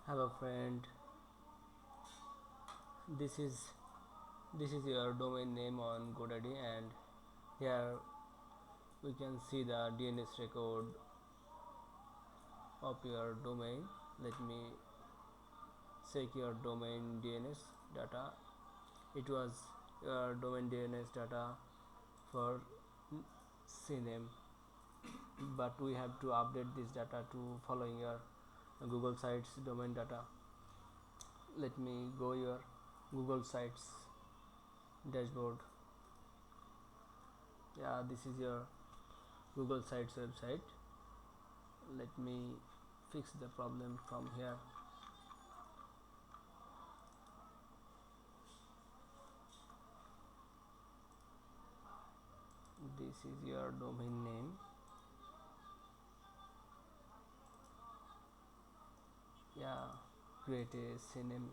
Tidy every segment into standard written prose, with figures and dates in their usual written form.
Hello friend, this is your domain name on GoDaddy, and here we can see the DNS record of your domain. Let me check your domain DNS data. It was your domain DNS data for CNAME, but we have to update this data to following your Google Sites domain data. Let me go your Google Sites dashboard. Yeah, this is your Google Sites website. Let me fix the problem from here. This is your domain name. Yeah, create a CNAME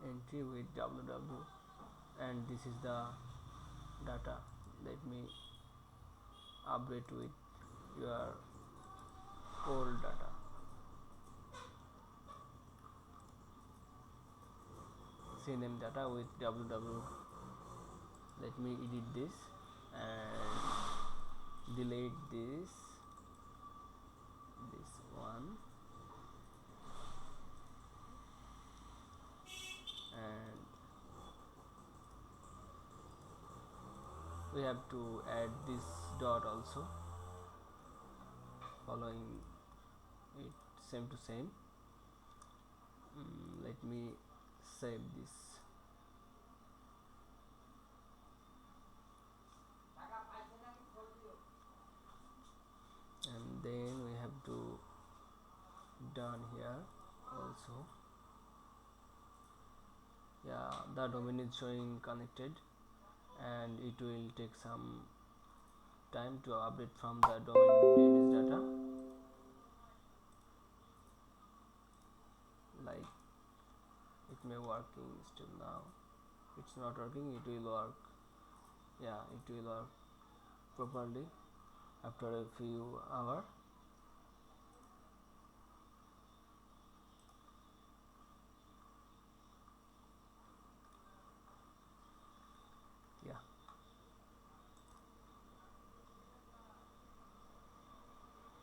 entry with www, and this is the data. Let me update with your old data. CNAME data with www. Let me edit this and delete this one, and we have to add this dot also, following it same to same. Let me save this. And then we have to done here also. Yeah, the domain is showing connected, and it will take some time to update from the domain DNS data. Like it may working still now. It's not working. It will work. Yeah, it will work properly after a few hours.